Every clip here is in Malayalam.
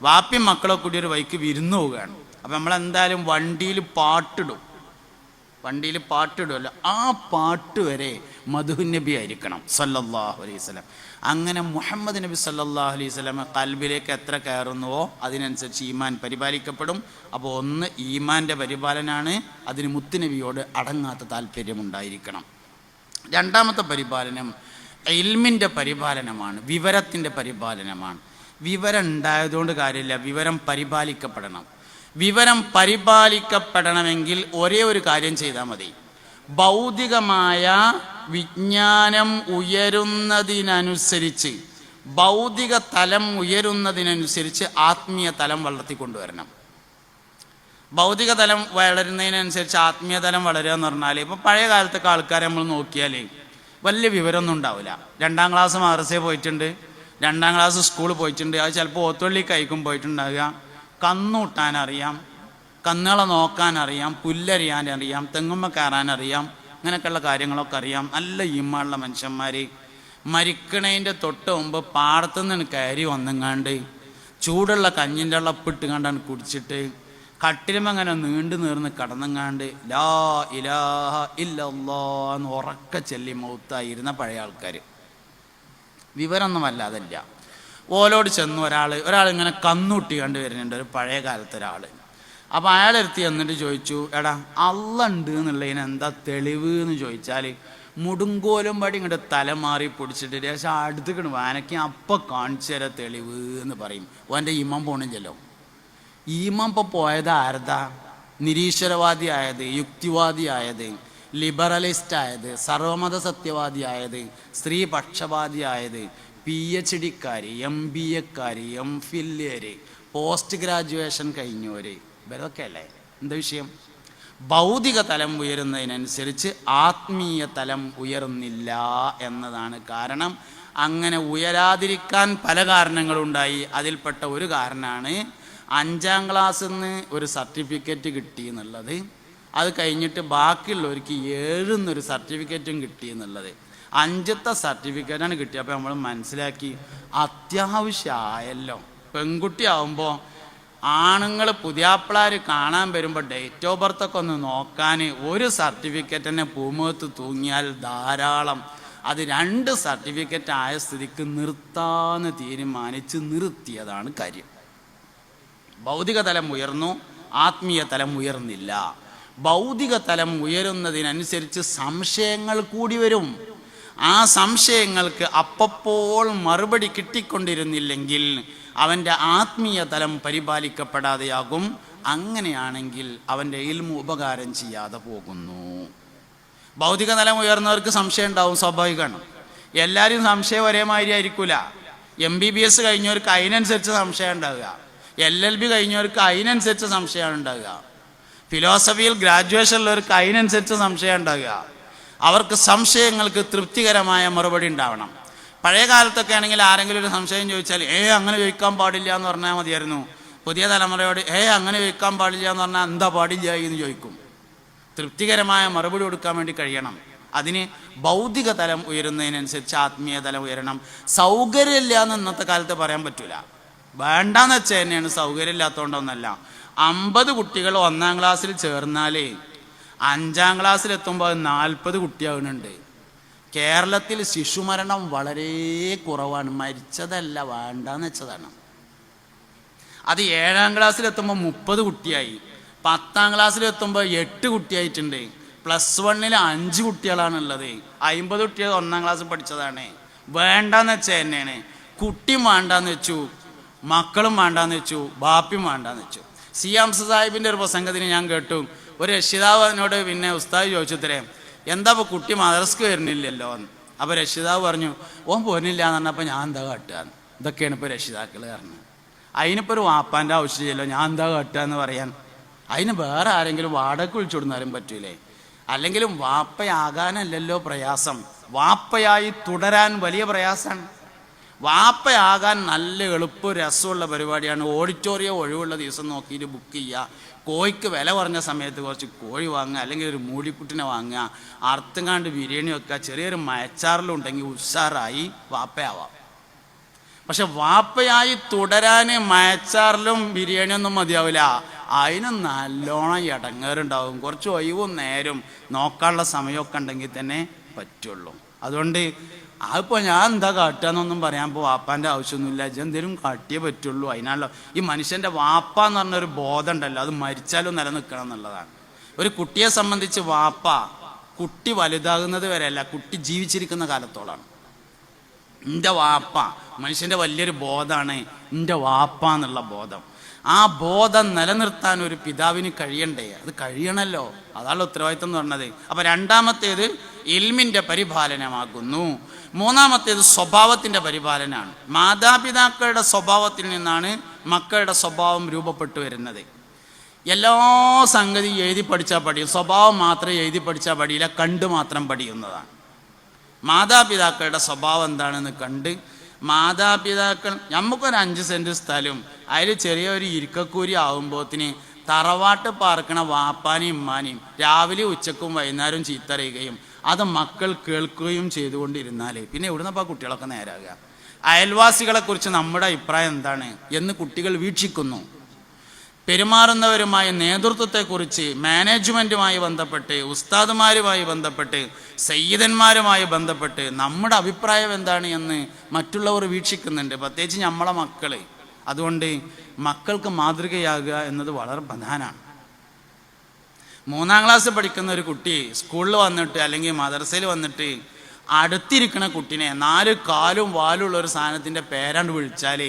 വാപ്പയും മക്കളൊക്കെ കൂടി ഒരു വൈക്ക് വിരുന്ന് പോവുകയാണ്. അപ്പം നമ്മളെന്തായാലും വണ്ടിയിൽ പാട്ടിടുമല്ലോ, ആ പാട്ട് വരെ മദ്ഹുൻ നബി ആയിരിക്കണം സല്ലല്ലാഹു അലൈഹി വസല്ലം. അങ്ങനെ മുഹമ്മദ് നബി സല്ലല്ലാഹു അലൈഹി വസല്ലം ഖൽബിലേക്ക് എത്ര കയറുന്നുവോ അതിനനുസരിച്ച് ഈമാൻ പരിപാലിക്കപ്പെടും. അപ്പോൾ ഒന്ന് ഈമാൻ്റെ പരിപാലനാണ്, അതിന് മുത്തുനബിയോട് അടങ്ങാത്ത താല്പര്യമുണ്ടായിരിക്കണം. രണ്ടാമത്തെ പരിപാലനം ഇൽമിൻ്റെ പരിപാലനമാണ്, വിവരത്തിൻ്റെ പരിപാലനമാണ്. വിവരം ഉണ്ടായതുകൊണ്ട് കാര്യമില്ല, വിവരം പരിപാലിക്കപ്പെടണം. വിവരം പരിപാലിക്കപ്പെടണമെങ്കിൽ ഒരേ ഒരു കാര്യം ചെയ്താൽ മതി. ഭൗതികമായ വിജ്ഞാനം ഉയരുന്നതിനനുസരിച്ച്, ഭൗതിക തലം ഉയരുന്നതിനനുസരിച്ച് ആത്മീയ തലം വളർത്തിക്കൊണ്ടുവരണം. ഭൗതിക തലം വളരുന്നതിനനുസരിച്ച് ആത്മീയ തലം വളരുക എന്ന് പറഞ്ഞാൽ, ഇപ്പോൾ പഴയ കാലത്തൊക്കെ ആൾക്കാരെ നമ്മൾ നോക്കിയാൽ വലിയ വിവരമൊന്നും ഉണ്ടാവില്ല. 2ാം ക്ലാസ് മദ്രസയിൽ പോയിട്ടുണ്ട്, 2ാം ക്ലാസ് സ്കൂളിൽ പോയിട്ടുണ്ട്, അത് ചിലപ്പോൾ ഓത്തുള്ളി കൈക്കും പോയിട്ടുണ്ടാകുക. കന്നൂട്ടാനറിയാം, കന്നുകളെ നോക്കാനറിയാം, പുല്ലരിയാനറിയാം, തെങ്ങുമ്മ കയറാനറിയാം, അങ്ങനെയൊക്കെയുള്ള കാര്യങ്ങളൊക്കെ അറിയാം. നല്ല ഈമാനുള്ള മനുഷ്യന്മാർ മരിക്കണേൻ്റെ തൊട്ട് മുമ്പ് പാടത്തു നിന്ന് കയറി വന്നെങ്ങാണ്ട് ചൂടുള്ള കഞ്ഞിൻ്റെ വെള്ളപ്പിട്ട് കണ്ടാണ് കുടിച്ചിട്ട് കട്ടിലുമങ്ങനെ നീണ്ടു നീർന്ന് കടന്നെങ്ങാണ്ട് ലാ ഇലാഹ ഇല്ലല്ലാഹ് എന്ന് ഉറക്ക ചൊല്ലി മൗത്തായിരുന്ന പഴയ ആൾക്കാർ. വിവരമൊന്നും അല്ലാതല്ല. ഓലോട് ചെന്ന് ഒരാൾ ഇങ്ങനെ കന്നൂട്ടി കണ്ടു വരുന്നുണ്ട്, ഒരു പഴയ കാലത്തെ ഒരാൾ. അപ്പോൾ അയാളെടുത്ത് എന്നിട്ട് ചോദിച്ചു, എടാ അള്ള ഉണ്ട് എന്നുള്ളതിന് എന്താ തെളിവ് എന്ന് ചോദിച്ചാൽ, മുടുങ്കോലും പടി ഇങ്ങോട്ട് തലമാറി പൊടിച്ചിട്ട് ദേശം അടുത്തേക്കണ് വാനയ്ക്ക് അപ്പം കാണിച്ചു തരാം തെളിവ് എന്ന് പറയും. ഓൻ്റെ ഈമാൻ പോണില്ലല്ലോ. ഈമാൻ ഇപ്പോൾ പോയത് ആരതാ? നിരീശ്വരവാദി ആയത്, യുക്തിവാദി ആയത്, ലിബറലിസ്റ്റ് ആയത്, സർവമത സത്യവാദി ആയത്, സ്ത്രീ പക്ഷപാതി ആയത്, PhD-ക്കാർ, MBA-ക്കാർ, MPhil, പോസ്റ്റ് ഗ്രാജുവേഷൻ കഴിഞ്ഞവർ, ഇവരൊക്കെ അല്ലേ. എന്താ വിഷയം? ഭൗതിക തലം ഉയരുന്നതിനനുസരിച്ച് ആത്മീയ തലം ഉയരുന്നില്ല എന്നതാണ് കാരണം. അങ്ങനെ ഉയരാതിരിക്കാൻ പല കാരണങ്ങളുണ്ടായി. അതിൽപ്പെട്ട ഒരു കാരണമാണ് 5ാം ക്ലാസ്സിൽ നിന്ന് ഒരു സർട്ടിഫിക്കറ്റ് കിട്ടി എന്നുള്ളത്. അത് കഴിഞ്ഞിട്ട് ബാക്കിയുള്ളവർക്ക് 7 എന്നൊരു സർട്ടിഫിക്കറ്റും കിട്ടി എന്നുള്ളത്. 5ത്തെ സർട്ടിഫിക്കറ്റാണ് കിട്ടിയപ്പോൾ നമ്മൾ മനസ്സിലാക്കി അത്യാവശ്യമായല്ലോ. പെൺകുട്ടിയാവുമ്പോൾ ആണുങ്ങൾ പുതിയാപ്പിളാർ കാണാൻ വരുമ്പോൾ ഡേറ്റ് ഓഫ് ബർത്തൊക്കെ ഒന്ന് നോക്കാൻ ഒരു സർട്ടിഫിക്കറ്റ് തന്നെ പൂമുഖത്ത് തൂങ്ങിയാൽ ധാരാളം. അത് 2 സർട്ടിഫിക്കറ്റ് ആയ സ്ഥിതിക്ക് നിർത്താന്ന് തീരുമാനിച്ച് നിർത്തിയതാണ് കാര്യം. ഭൗതിക തലം ഉയർന്നു, ആത്മീയ തലം ഉയർന്നില്ല. ഭൗതിക തലം ഉയരുന്നതിനനുസരിച്ച് സംശയങ്ങൾ കൂടി വരും. ആ സംശയങ്ങൾക്ക് അപ്പോൾ മറുപടി കിട്ടിക്കൊണ്ടിരുന്നില്ലെങ്കിൽ അവൻ്റെ ആത്മീയ തലം പരിപാലിക്കപ്പെടാതെയാകും. അങ്ങനെയാണെങ്കിൽ അവൻ്റെ ഇൽമു ഉപകാരം ചെയ്യാതെ പോകുന്നു. ഭൗതിക തലം ഉയർന്നവർക്ക് സംശയം ഉണ്ടാവും, സ്വാഭാവികമാണ്. എല്ലാവരും സംശയം ഒരേമാതിരി ആയിരിക്കില്ല. MBBS കഴിഞ്ഞവർക്ക് അതിനനുസരിച്ച് സംശയം ഉണ്ടാവുക, LLB കഴിഞ്ഞവർക്ക് അതിനനുസരിച്ച് സംശയമാണ് ഉണ്ടാവുക, ഫിലോസഫിയിൽ ഗ്രാജുവേഷൻ ഉള്ളവർക്ക് അതിനനുസരിച്ച് സംശയം ഉണ്ടാവുക. അവർക്ക് സംശയങ്ങൾക്ക് തൃപ്തികരമായ മറുപടി ഉണ്ടാവണം. പഴയ കാലത്തൊക്കെ ആണെങ്കിൽ ആരെങ്കിലും ഒരു സംശയം ചോദിച്ചാൽ അങ്ങനെ ചോദിക്കാൻ പാടില്ല എന്ന് പറഞ്ഞാൽ മതിയായിരുന്നു. പുതിയ തലമുറയോട് അങ്ങനെ ചോദിക്കാൻ പാടില്ല എന്ന് പറഞ്ഞാൽ എന്താ പാടില്ല എന്ന് ചോദിക്കും. തൃപ്തികരമായ മറുപടി കൊടുക്കാൻ വേണ്ടി കഴിയണം. അതിന് ഭൗതിക തലം ഉയരുന്നതിനനുസരിച്ച് ആത്മീയ തലം ഉയരണം. സൗകര്യമില്ല എന്ന് ഇന്നത്തെ കാലത്ത് പറയാൻ പറ്റൂല. വേണ്ടാന്ന് വെച്ചാൽ തന്നെയാണ്, സൗകര്യം ഇല്ലാത്തതുകൊണ്ടൊന്നല്ല. 50 കുട്ടികൾ 1ാം ക്ലാസ്സിൽ ചേർന്നാൽ 5ാം ക്ലാസ്സിലെത്തുമ്പോൾ 40 കുട്ടിയാകുന്നുണ്ട്. കേരളത്തിൽ ശിശുമരണം വളരെ കുറവാണ്. മരിച്ചതല്ല, വേണ്ടാന്ന് വെച്ചതാണ്. അത് 7ാം ക്ലാസ്സിലെത്തുമ്പോൾ 30 കുട്ടിയായി, 10ാം ക്ലാസ്സിലെത്തുമ്പോൾ 8 കുട്ടിയായിട്ടുണ്ട്. +1 5 കുട്ടികളാണുള്ളത്. 50 കുട്ടികൾ 1ാം ക്ലാസ്സിൽ പഠിച്ചതാണ്. വേണ്ടാന്ന് വെച്ചാൽ തന്നെയാണ്. കുട്ടിയും വേണ്ടാന്ന് വെച്ചു, മക്കളും വേണ്ടാന്ന് വെച്ചു, ബാപ്പിയും വേണ്ടാന്ന് വെച്ചു. സിയാംസ് സാഹിബിൻ്റെ ഒരു പ്രസംഗത്തിന് ഞാൻ കേട്ടു, ഒരു രക്ഷിതാവ് എന്നോട് പിന്നെ ഉസ്താദ് ചോദിച്ചത്രേ, എന്താ ഇപ്പോൾ കുട്ടി മദ്രസക്ക് വരുന്നില്ലല്ലോ എന്ന്. അപ്പോൾ രക്ഷിതാവ് പറഞ്ഞു, ഓൻ പോരുന്നില്ല എന്ന് പറഞ്ഞപ്പോൾ ഞാൻ എന്താ കാട്ടുക. ഇതൊക്കെയാണ് ഇപ്പോൾ രക്ഷിതാക്കൾ പറഞ്ഞത്. അതിനിപ്പോൾ ഒരു വാപ്പാൻ്റെ ആവശ്യമില്ലല്ലോ, ഞാൻ എന്താ കാട്ടുക എന്ന് പറയാൻ. അതിന് വേറെ ആരെങ്കിലും വാടക വിളിച്ചു കൊടുന്നാലും പറ്റൂലേ? അല്ലെങ്കിലും വാപ്പയാകാനല്ലല്ലോ പ്രയാസം, വാപ്പയായി തുടരാൻ വലിയ പ്രയാസമാണ്. വാപ്പയാകാൻ നല്ല എളുപ്പം രസമുള്ള പരിപാടിയാണ്. ഓഡിറ്റോറിയം ഒഴിവുള്ള ദിവസം നോക്കിയിട്ട് ബുക്ക് ചെയ്യുക, കോഴിക്ക് വില കുറഞ്ഞ സമയത്ത് കുറച്ച് കോഴി വാങ്ങുക, അല്ലെങ്കിൽ ഒരു മൂടിക്കുട്ടിനെ വാങ്ങുക, അറുത്തുങ്ങാണ്ട് ബിരിയാണി വെക്കുക, ചെറിയൊരു മയച്ചാറിലും ഉണ്ടെങ്കിൽ ഉഷാറായി വാപ്പയാവാം. പക്ഷെ വാപ്പയായി തുടരാൻ മയച്ചാറിലും ബിരിയാണിയൊന്നും മതിയാവില്ല. അതിന് നല്ലോണം ഇടങ്ങേറുണ്ടാവും. കുറച്ച് ഒഴിവും നേരം നോക്കാനുള്ള സമയമൊക്കെ ഉണ്ടെങ്കിൽ തന്നെ പറ്റുള്ളൂ. അതുകൊണ്ട് അതിപ്പോൾ ഞാൻ എന്താ കാട്ടുകയെന്നൊന്നും പറയാൻ വാപ്പാൻ്റെ ആവശ്യമൊന്നുമില്ല. എന്തേലും കാട്ടിയേ പറ്റുള്ളൂ. അതിനാണല്ലോ ഈ മനുഷ്യൻ്റെ വാപ്പ എന്ന് പറഞ്ഞൊരു ബോധം ഉണ്ടല്ലോ, അത് മരിച്ചാലും നിലനിൽക്കണം എന്നുള്ളതാണ്. ഒരു കുട്ടിയെ സംബന്ധിച്ച് വാപ്പ കുട്ടി വലുതാകുന്നത് വരെയല്ല, കുട്ടി ജീവിച്ചിരിക്കുന്ന കാലത്തോളാണ്. എൻ്റെ വാപ്പ മനുഷ്യൻ്റെ വലിയൊരു ബോധമാണ് എൻ്റെ വാപ്പ എന്നുള്ള ബോധം. ആ ബോധം നിലനിർത്താൻ ഒരു പിതാവിന് കഴിയണ്ടേ? അത് കഴിയണമല്ലോ. അതാണ് ഉത്തരവാദിത്വം എന്ന് പറഞ്ഞത്. അപ്പം രണ്ടാമത്തേത് ഇൽമിൻ്റെ പരിപാലനമാകുന്നു. മൂന്നാമത്തേത് സ്വഭാവത്തിൻ്റെ പരിപാലനമാണ്. മാതാപിതാക്കളുടെ സ്വഭാവത്തിൽ നിന്നാണ് മക്കളുടെ സ്വഭാവം രൂപപ്പെട്ടു വരുന്നത്. എല്ലാ സംഗതി എഴുതി പഠിച്ചാൽ പഠിയും, സ്വഭാവം മാത്രം എഴുതി പഠിച്ചാൽ പഠിയില്ല, കണ്ട് മാത്രം പഠിക്കുന്നതാണ്. മാതാപിതാക്കളുടെ സ്വഭാവം എന്താണെന്ന് കണ്ട് മാതാപിതാക്കൾ നമുക്കൊരു 5 സെൻറ്റ് സ്ഥലവും അതിൽ ചെറിയൊരു ഇരിക്കക്കൂരി ആകുമ്പോഴത്തിന് തറവാട്ട് പാർക്കണ വാപ്പാനെയും ഉമ്മാനെയും രാവിലെ ഉച്ചക്കും വൈകുന്നേരവും ചീത്തറിയുകയും അത് മക്കൾ കേൾക്കുകയും ചെയ്തുകൊണ്ടിരുന്നാൽ പിന്നെ എവിടുന്നപ്പോൾ കുട്ടികളൊക്കെ നേരാകുക? അയൽവാസികളെക്കുറിച്ച് നമ്മുടെ അഭിപ്രായം എന്താണ് എന്ന് കുട്ടികൾ വീക്ഷിക്കുന്നു. പെരുമാറുന്നവരുമായ നേതൃത്വത്തെക്കുറിച്ച് മാനേജ്മെൻറ്റുമായി ബന്ധപ്പെട്ട്, ഉസ്താദുമാരുമായി ബന്ധപ്പെട്ട്, സയ്യിദന്മാരുമായി ബന്ധപ്പെട്ട് നമ്മുടെ അഭിപ്രായം എന്താണ് എന്ന് മറ്റുള്ളവർ വീക്ഷിക്കുന്നുണ്ട്, പ്രത്യേകിച്ച് നമ്മളെ മക്കൾ. അതുകൊണ്ട് മക്കൾക്ക് മാതൃകയാകുക എന്നത് വളരെ പ്രധാനമാണ്. 3-ാം ക്ലാസ് പഠിക്കുന്ന ഒരു കുട്ടി സ്കൂളിൽ വന്നിട്ട് അല്ലെങ്കിൽ മദ്രസയിൽ വന്നിട്ട് അടുത്തിരിക്കുന്ന കുട്ടിനെ 4 കാലും വാലുള്ള ഒരു സാധനത്തിൻ്റെ പേരാണ്ട് വിളിച്ചാൽ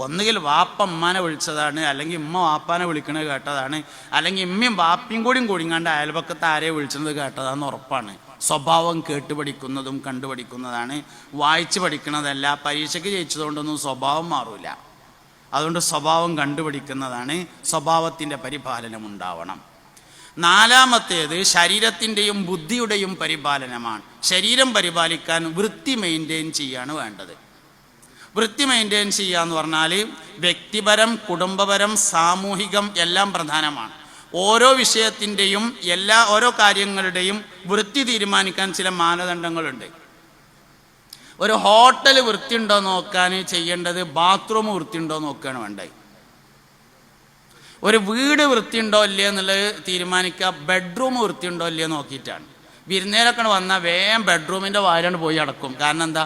ഒന്നുകിൽ വാപ്പ ഉമ്മാനെ വിളിച്ചതാണ്, അല്ലെങ്കിൽ ഉമ്മ വാപ്പാനെ വിളിക്കണത് കേട്ടതാണ്, അല്ലെങ്കിൽ ഉമ്മയും വാപ്പയും കൂടിങ്ങാണ്ട് അയൽപക്കത്ത് ആരെയും വിളിച്ചത് കേട്ടതാണെന്ന് ഉറപ്പാണ്. സ്വഭാവം കേട്ടുപഠിക്കുന്നതും കണ്ടുപഠിക്കുന്നതാണ്, വായിച്ച് പഠിക്കുന്നതല്ല. പരീക്ഷയ്ക്ക് ജയിച്ചതുകൊണ്ടൊന്നും സ്വഭാവം മാറൂല. അതുകൊണ്ട് സ്വഭാവം കണ്ടുപഠിക്കുന്നതാണ്. സ്വഭാവത്തിൻ്റെ പരിപാലനം ഉണ്ടാവണം. 4-മത്തേത് ശരീരത്തിൻ്റെയും ബുദ്ധിയുടെയും പരിപാലനമാണ്. ശരീരം പരിപാലിക്കാൻ വൃത്തി മെയിൻറ്റെയിൻ ചെയ്യാണ് വേണ്ടത്. വൃത്തി മെയിൻറ്റെയിൻ ചെയ്യുക എന്ന് പറഞ്ഞാൽ വ്യക്തിപരം, കുടുംബപരം, സാമൂഹികം എല്ലാം പ്രധാനമാണ്. ഓരോ വിഷയത്തിൻ്റെയും ഓരോ കാര്യങ്ങളുടെയും വൃത്തി തീരുമാനിക്കാൻ ചില മാനദണ്ഡങ്ങളുണ്ട്. ഒരു ഹോട്ടൽ വൃത്തിയുണ്ടോ നോക്കാൻ ചെയ്യേണ്ടത് ബാത്റൂം വൃത്തിയുണ്ടോ നോക്കുകയാണ് വേണ്ടത്. ഒരു വീട് വൃത്തിയുണ്ടോ ഇല്ലേ എന്നുള്ളത് തീരുമാനിക്കുക ബെഡ്റൂം വൃത്തിയുണ്ടോ ഇല്ലേ നോക്കിയിട്ടാണ്. വിരുന്നേരൊക്കെ വന്നാൽ വേഗം ബെഡ്റൂമിൻ്റെ വാരാണ്ട് പോയി അടക്കും. കാരണം എന്താ?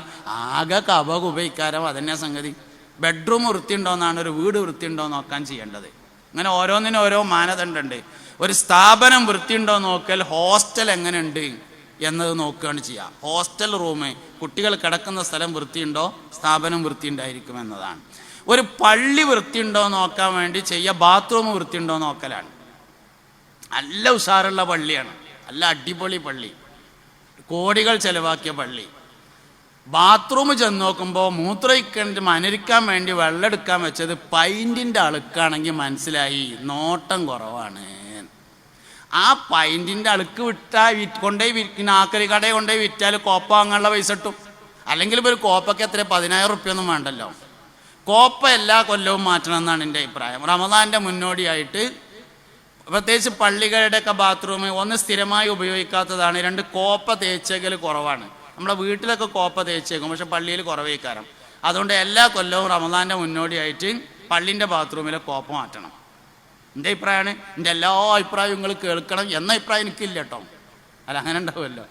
ആകെ കബ ഉപയോഗിക്കാരോ അതന്നെ സംഗതി. ബെഡ്റൂം വൃത്തിയുണ്ടോ എന്നാണ് ഒരു വീട് വൃത്തിയുണ്ടോ നോക്കാൻ ചെയ്യേണ്ടത്. അങ്ങനെ ഓരോന്നിനും ഓരോ മാനദണ്ഡമുണ്ട്. ഒരു സ്ഥാപനം വൃത്തിയുണ്ടോ നോക്കൽ ഹോസ്റ്റൽ എങ്ങനെയുണ്ട് എന്നത് നോക്കുകയാണ് ചെയ്യുക. ഹോസ്റ്റൽ റൂം, കുട്ടികൾ കിടക്കുന്ന സ്ഥലം വൃത്തിയുണ്ടോ, സ്ഥാപനം വൃത്തിയുണ്ടായിരിക്കും എന്നതാണ്. ഒരു പള്ളി വൃത്തിയുണ്ടോ നോക്കാൻ വേണ്ടി ചെയ്യുക ബാത്റൂം വൃത്തിയുണ്ടോ നോക്കലാണ്. നല്ല ഉഷാറുള്ള പള്ളിയാണ്, നല്ല അടിപൊളി പള്ളി, കോടികൾ ചെലവാക്കിയ പള്ളി. ബാത്റൂം ചെന്ന് നോക്കുമ്പോൾ മൂത്രയിക്കണ്ട് മനരിക്കാൻ വേണ്ടി വെള്ളം എടുക്കാൻ വെച്ചത് പൈൻറ്റിൻ്റെ അളുക്കാണെങ്കിൽ മനസ്സിലായി നോട്ടം കുറവാണ്. ആ പൈൻറ്റിൻ്റെ അളുക്ക് വിട്ടാൽ കൊണ്ടുപോയി വിൽക്കുന്ന ആക്കരി കടയിൽ കൊണ്ടുപോയി വിറ്റാൽ കോപ്പ വാങ്ങാനുള്ള പൈസ കിട്ടും. അല്ലെങ്കിൽ ഇപ്പോൾ ഒരു കോപ്പയ്ക്ക് എത്ര 10,000 റുപ്യൊന്നും വേണ്ടല്ലോ. കോപ്പ എല്ലാ കൊല്ലവും മാറ്റണം എന്നാണ് എൻ്റെ അഭിപ്രായം. റമദാൻ്റെ മുന്നോടിയായിട്ട് പ്രത്യേകിച്ച് പള്ളികളുടെയൊക്കെ ബാത്റൂം ഒന്ന് സ്ഥിരമായി ഉപയോഗിക്കാത്തതാണ്, 2 കോപ്പ തേച്ചേക്കൽ കുറവാണ്. നമ്മുടെ വീട്ടിലൊക്കെ കോപ്പ തേച്ചേക്കും, പക്ഷെ പള്ളിയിൽ കുറവേക്കാരം. അതുകൊണ്ട് എല്ലാ കൊല്ലവും റമദാൻ്റെ മുന്നോടിയായിട്ട് പള്ളിൻ്റെ ബാത്റൂമിലെ കോപ്പ മാറ്റണം. എൻ്റെ അഭിപ്രായമാണ്. എൻ്റെ എല്ലാ അഭിപ്രായവും നിങ്ങൾ കേൾക്കണം എന്ന അഭിപ്രായം എനിക്കില്ല കേട്ടോ. അല്ല, അങ്ങനെ ഉണ്ടാവുമല്ലോ.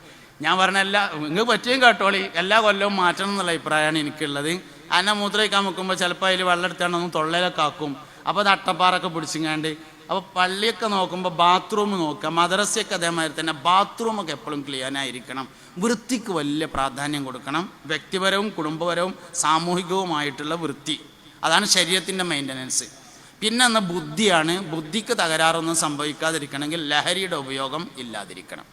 ഞാൻ പറഞ്ഞ നിങ്ങൾക്ക് പറ്റിയും കേട്ടോളി, എല്ലാ കൊല്ലവും മാറ്റണം എന്നുള്ള അഭിപ്രായമാണ് എനിക്കുള്ളത്. അതിനെ മൂത്രയിക്കാൻ വെക്കുമ്പോൾ ചിലപ്പോൾ അതിൽ വെള്ളം എടുത്താണ്ടൊന്നും തൊള്ളയിലൊക്കെ ആക്കും. അപ്പോൾ അത് അട്ടപ്പാറൊക്കെ പിടിച്ചിങ്ങാണ്ട്. അപ്പോൾ പള്ളിയൊക്കെ നോക്കുമ്പോൾ ബാത്റൂം നോക്കുക. മദ്രസയൊക്കെ അതേമാതിരി തന്നെ ബാത്റൂമൊക്കെ എപ്പോഴും ക്ലീനായിരിക്കണം. വൃത്തിക്ക് വലിയ പ്രാധാന്യം കൊടുക്കണം. വ്യക്തിപരവും കുടുംബപരവും സാമൂഹികവുമായിട്ടുള്ള വൃത്തി, അതാണ് ശരീരത്തിൻ്റെ മെയിൻ്റനൻസ്. പിന്നെ ബുദ്ധിയാണ്. ബുദ്ധിക്ക് തകരാറൊന്നും സംഭവിക്കാതിരിക്കണമെങ്കിൽ ലഹരിയുടെ ഉപയോഗം ഇല്ലാതിരിക്കണം.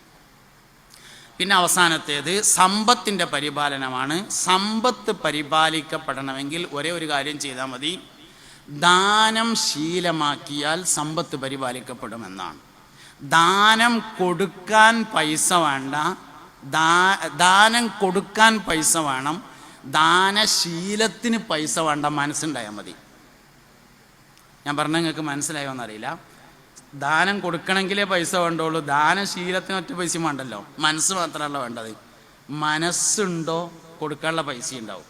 പിന്നെ അവസാനത്തേത് സമ്പത്തിൻ്റെ പരിപാലനമാണ്. സമ്പത്ത് പരിപാലിക്കപ്പെടണമെങ്കിൽ ഒരേ ഒരു കാര്യം ചെയ്താൽ മതി, ദാനം ശീലമാക്കിയാൽ സമ്പത്ത് പരിപാലിക്കപ്പെടുമെന്നാണ്. ദാനം കൊടുക്കാൻ പൈസ വേണ്ട, ദാനം കൊടുക്കാൻ പൈസ വേണം, ദാനശീലത്തിന് പൈസ വേണ്ട, മനസ്സുണ്ടായാൽ മതി. ഞാൻ പറഞ്ഞ നിങ്ങൾക്ക് മനസ്സിലായോ എന്നറിയില്ല. ദാനം കൊടുക്കണമെങ്കിലേ പൈസ വേണ്ടുള്ളൂ, ദാനശീലത്തിന് ഒറ്റ പൈസയും വേണ്ടല്ലോ, മനസ്സ് മാത്രമല്ല വേണ്ടത്. മനസ്സുണ്ടോ കൊടുക്കാനുള്ള പൈസ ഉണ്ടാവും.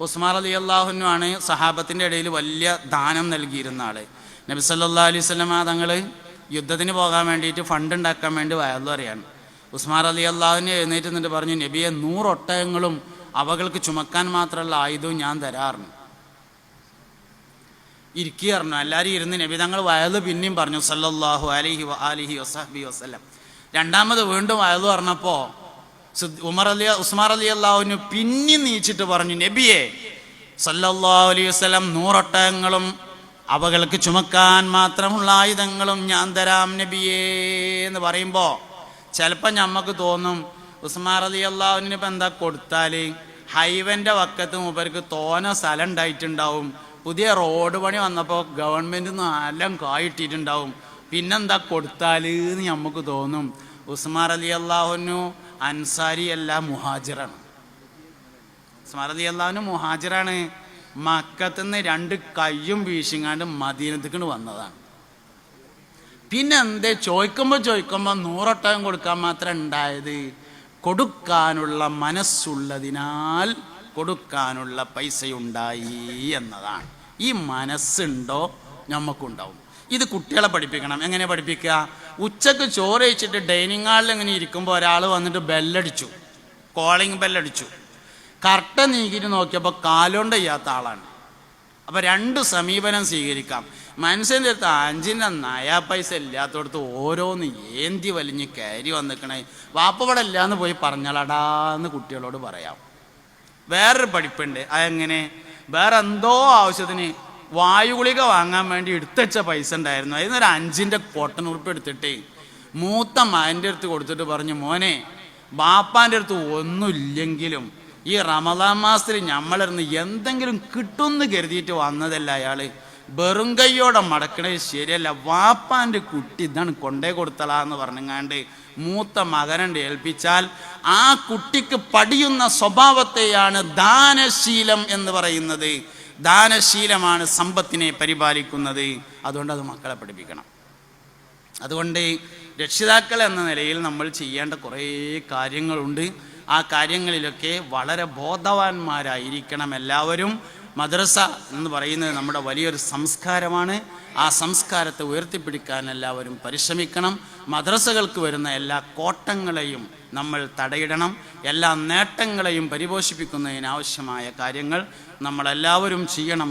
ഉസ്മാൻ റളിയല്ലാഹു അൻഹു ആണ് സഹാബത്തിൻ്റെ ഇടയിൽ വലിയ ദാനം നൽകിയിരുന്ന ആള്. നബി സല്ലല്ലാഹു അലൈഹി വസല്ലം തങ്ങൾ യുദ്ധത്തിന് പോകാൻ വേണ്ടിയിട്ട് ഫണ്ട് ഉണ്ടാക്കാൻ വേണ്ടി വയലു അറിയാണ്. ഉസ്മാൻ റളിയല്ലാഹു അൻഹു എഴുന്നേറ്റ് നിന്നിട്ട് പറഞ്ഞു, നബിയെ 100 ഒട്ടകങ്ങളും അവകൾക്ക് ചുമക്കാൻ മാത്രമുള്ള ആയുധവും ഞാൻ തരാറുണ്ട്. ഇരിക്കുകയായിരുന്നു. എല്ലാവരും ഇരുന്ന് നബി തങ്ങൾ വയലു പിന്നെയും പറഞ്ഞു സല്ലല്ലാഹു അലൈഹി വസഹ്ബിഹി വസല്ലം. രണ്ടാമത് വീണ്ടും വയലു പറഞ്ഞപ്പോൾ ഉസ്മാൻ റളിയല്ലാഹു അൻഹു പിന്നെ നീച്ചിട്ട് പറഞ്ഞു, നബിയെ സല്ലല്ലാഹു അലൈഹി വസല്ലം 100 ഒട്ടകങ്ങളും അവകൾക്ക് ചുമക്കാൻ മാത്രമുള്ള ആയുധങ്ങളും ഞാൻ തരാം നബിയേ എന്ന് പറയുമ്പോൾ ചിലപ്പോൾ നമുക്ക് തോന്നും ഉസ്മാൻ റളിയല്ലാഹു അൻഹു ഇപ്പം എന്താ കൊടുത്താൽ ഹൈവേൻ്റെ വക്കത്ത് മൂപ്പർക്ക് തോന സ്ഥലം ഉണ്ടായിട്ടുണ്ടാവും, പുതിയ റോഡ് പണി വന്നപ്പോൾ ഗവൺമെൻറ് നല്ല കായിട്ടിട്ടുണ്ടാവും, പിന്നെന്താ കൊടുത്താൽ എന്ന് നമുക്ക് തോന്നും. ഉസ്മാൻ റളിയല്ലാഹു അൻഹു അൻസാരി അല്ല, മുഹാജിറാണ്. ഉസ്മാൻ റളിയല്ലാഹു അൻഹു മുഹാജിറാണ്. മക്കത്തുനിന്ന് 2 കയ്യും വീശിങ്ങാണ്ട് മദീനത്തേക്ക് വന്നതാണ്. പിന്നെ എന്തേ ചോദിക്കുമ്പോൾ 100 ഒട്ടകം കൊടുക്കാൻ മാത്രം ഉണ്ടായത്, കൊടുക്കാനുള്ള മനസ്സുള്ളതിനാൽ കൊടുക്കാനുള്ള പൈസയുണ്ടായി എന്നതാണ്. ഈ മനസ്സുണ്ടോ നമുക്കുണ്ടാവും. ഇത് കുട്ടികളെ പഠിപ്പിക്കണം. എങ്ങനെ പഠിപ്പിക്കുക? ഉച്ചക്ക് ചോറ് കഴിച്ചിട്ട് ഡൈനിങ് ഹാളിൽ ഇങ്ങനെ ഇരിക്കുമ്പോൾ ഒരാൾ വന്നിട്ട് ബെല്ലടിച്ചു, കോളിംഗ് ബെല്ലടിച്ചു. കറക്റ്റ് നീക്കിയിട്ട് നോക്കിയപ്പോൾ കാലുകൊണ്ട് ചെയ്യാത്ത ആളാണ്. അപ്പോൾ 2 സമീപനം സ്വീകരിക്കാം. മനുഷ്യൻ്റെ അടുത്ത് 5 നയാ പൈസ ഇല്ലാത്തടത്ത് ഓരോന്ന് ഏന്തി വലിഞ്ഞ് കയറി വന്നിക്കണേ, വാപ്പവിടെ ഇല്ലാന്ന് പോയി പറഞ്ഞാലടാന്ന് കുട്ടികളോട് പറയാം. വേറൊരു പഠിപ്പുണ്ട്. അതെങ്ങനെ? വേറെ എന്തോ ആവശ്യത്തിന് വായുഗുളിക വാങ്ങാൻ വേണ്ടി എടുത്തുവെച്ച പൈസ ഉണ്ടായിരുന്നു. അതിനൊരു 5 കോട്ടൺ ഉറുപ്പ് എടുത്തിട്ട് മൂത്ത മകൻ്റെ അടുത്ത് കൊടുത്തിട്ട് പറഞ്ഞു, മോനെ ബാപ്പാൻ്റെ അടുത്ത് ഒന്നുമില്ലെങ്കിലും ഈ റമദാൻ മാസത്തിൽ നമ്മളിരുന്ന് എന്തെങ്കിലും കിട്ടുമെന്ന് കരുതിയിട്ട് വന്നതല്ല അയാൾ. വെറും കൈയോടെ മടക്കണത് ശരിയല്ല, വാപ്പാൻ്റെ കുട്ടി ഇതാണ് കൊണ്ടേ കൊടുത്തലാന്ന് പറഞ്ഞങ്ങാണ്ട് മൂത്ത മകനുണ്ട് ഏൽപ്പിച്ചാൽ ആ കുട്ടിക്ക് പഠിയുന്ന സ്വഭാവത്തെയാണ് ദാനശീലം എന്ന് പറയുന്നത്. ദാനശീലമാണ് സമ്പത്തിനെ പരിപാലിക്കുന്നത്. അതുകൊണ്ട് അത് മക്കളെ പഠിപ്പിക്കണം. അതുകൊണ്ട് രക്ഷിതാക്കൾ എന്ന നിലയിൽ നമ്മൾ ചെയ്യേണ്ട കുറേ കാര്യങ്ങളുണ്ട്. ആ കാര്യങ്ങളിലൊക്കെ വളരെ ബോധവാന്മാരായിരിക്കണം എല്ലാവരും. മദ്രസ എന്ന് പറയുന്നത് നമ്മുടെ വലിയൊരു സംസ്കാരമാണ്. ആ സംസ്കാരത്തെ ഉയർത്തിപ്പിടിക്കാൻ എല്ലാവരും പരിശ്രമിക്കണം. മദ്രസകൾക്ക് വരുന്ന എല്ലാ കോട്ടങ്ങളെയും നമ്മൾ തടയിടണം. എല്ലാ നേട്ടങ്ങളെയും പരിപോഷിപ്പിക്കുന്നതിനാവശ്യമായ കാര്യങ്ങൾ നമ്മളെല്ലാവരും ചെയ്യണം.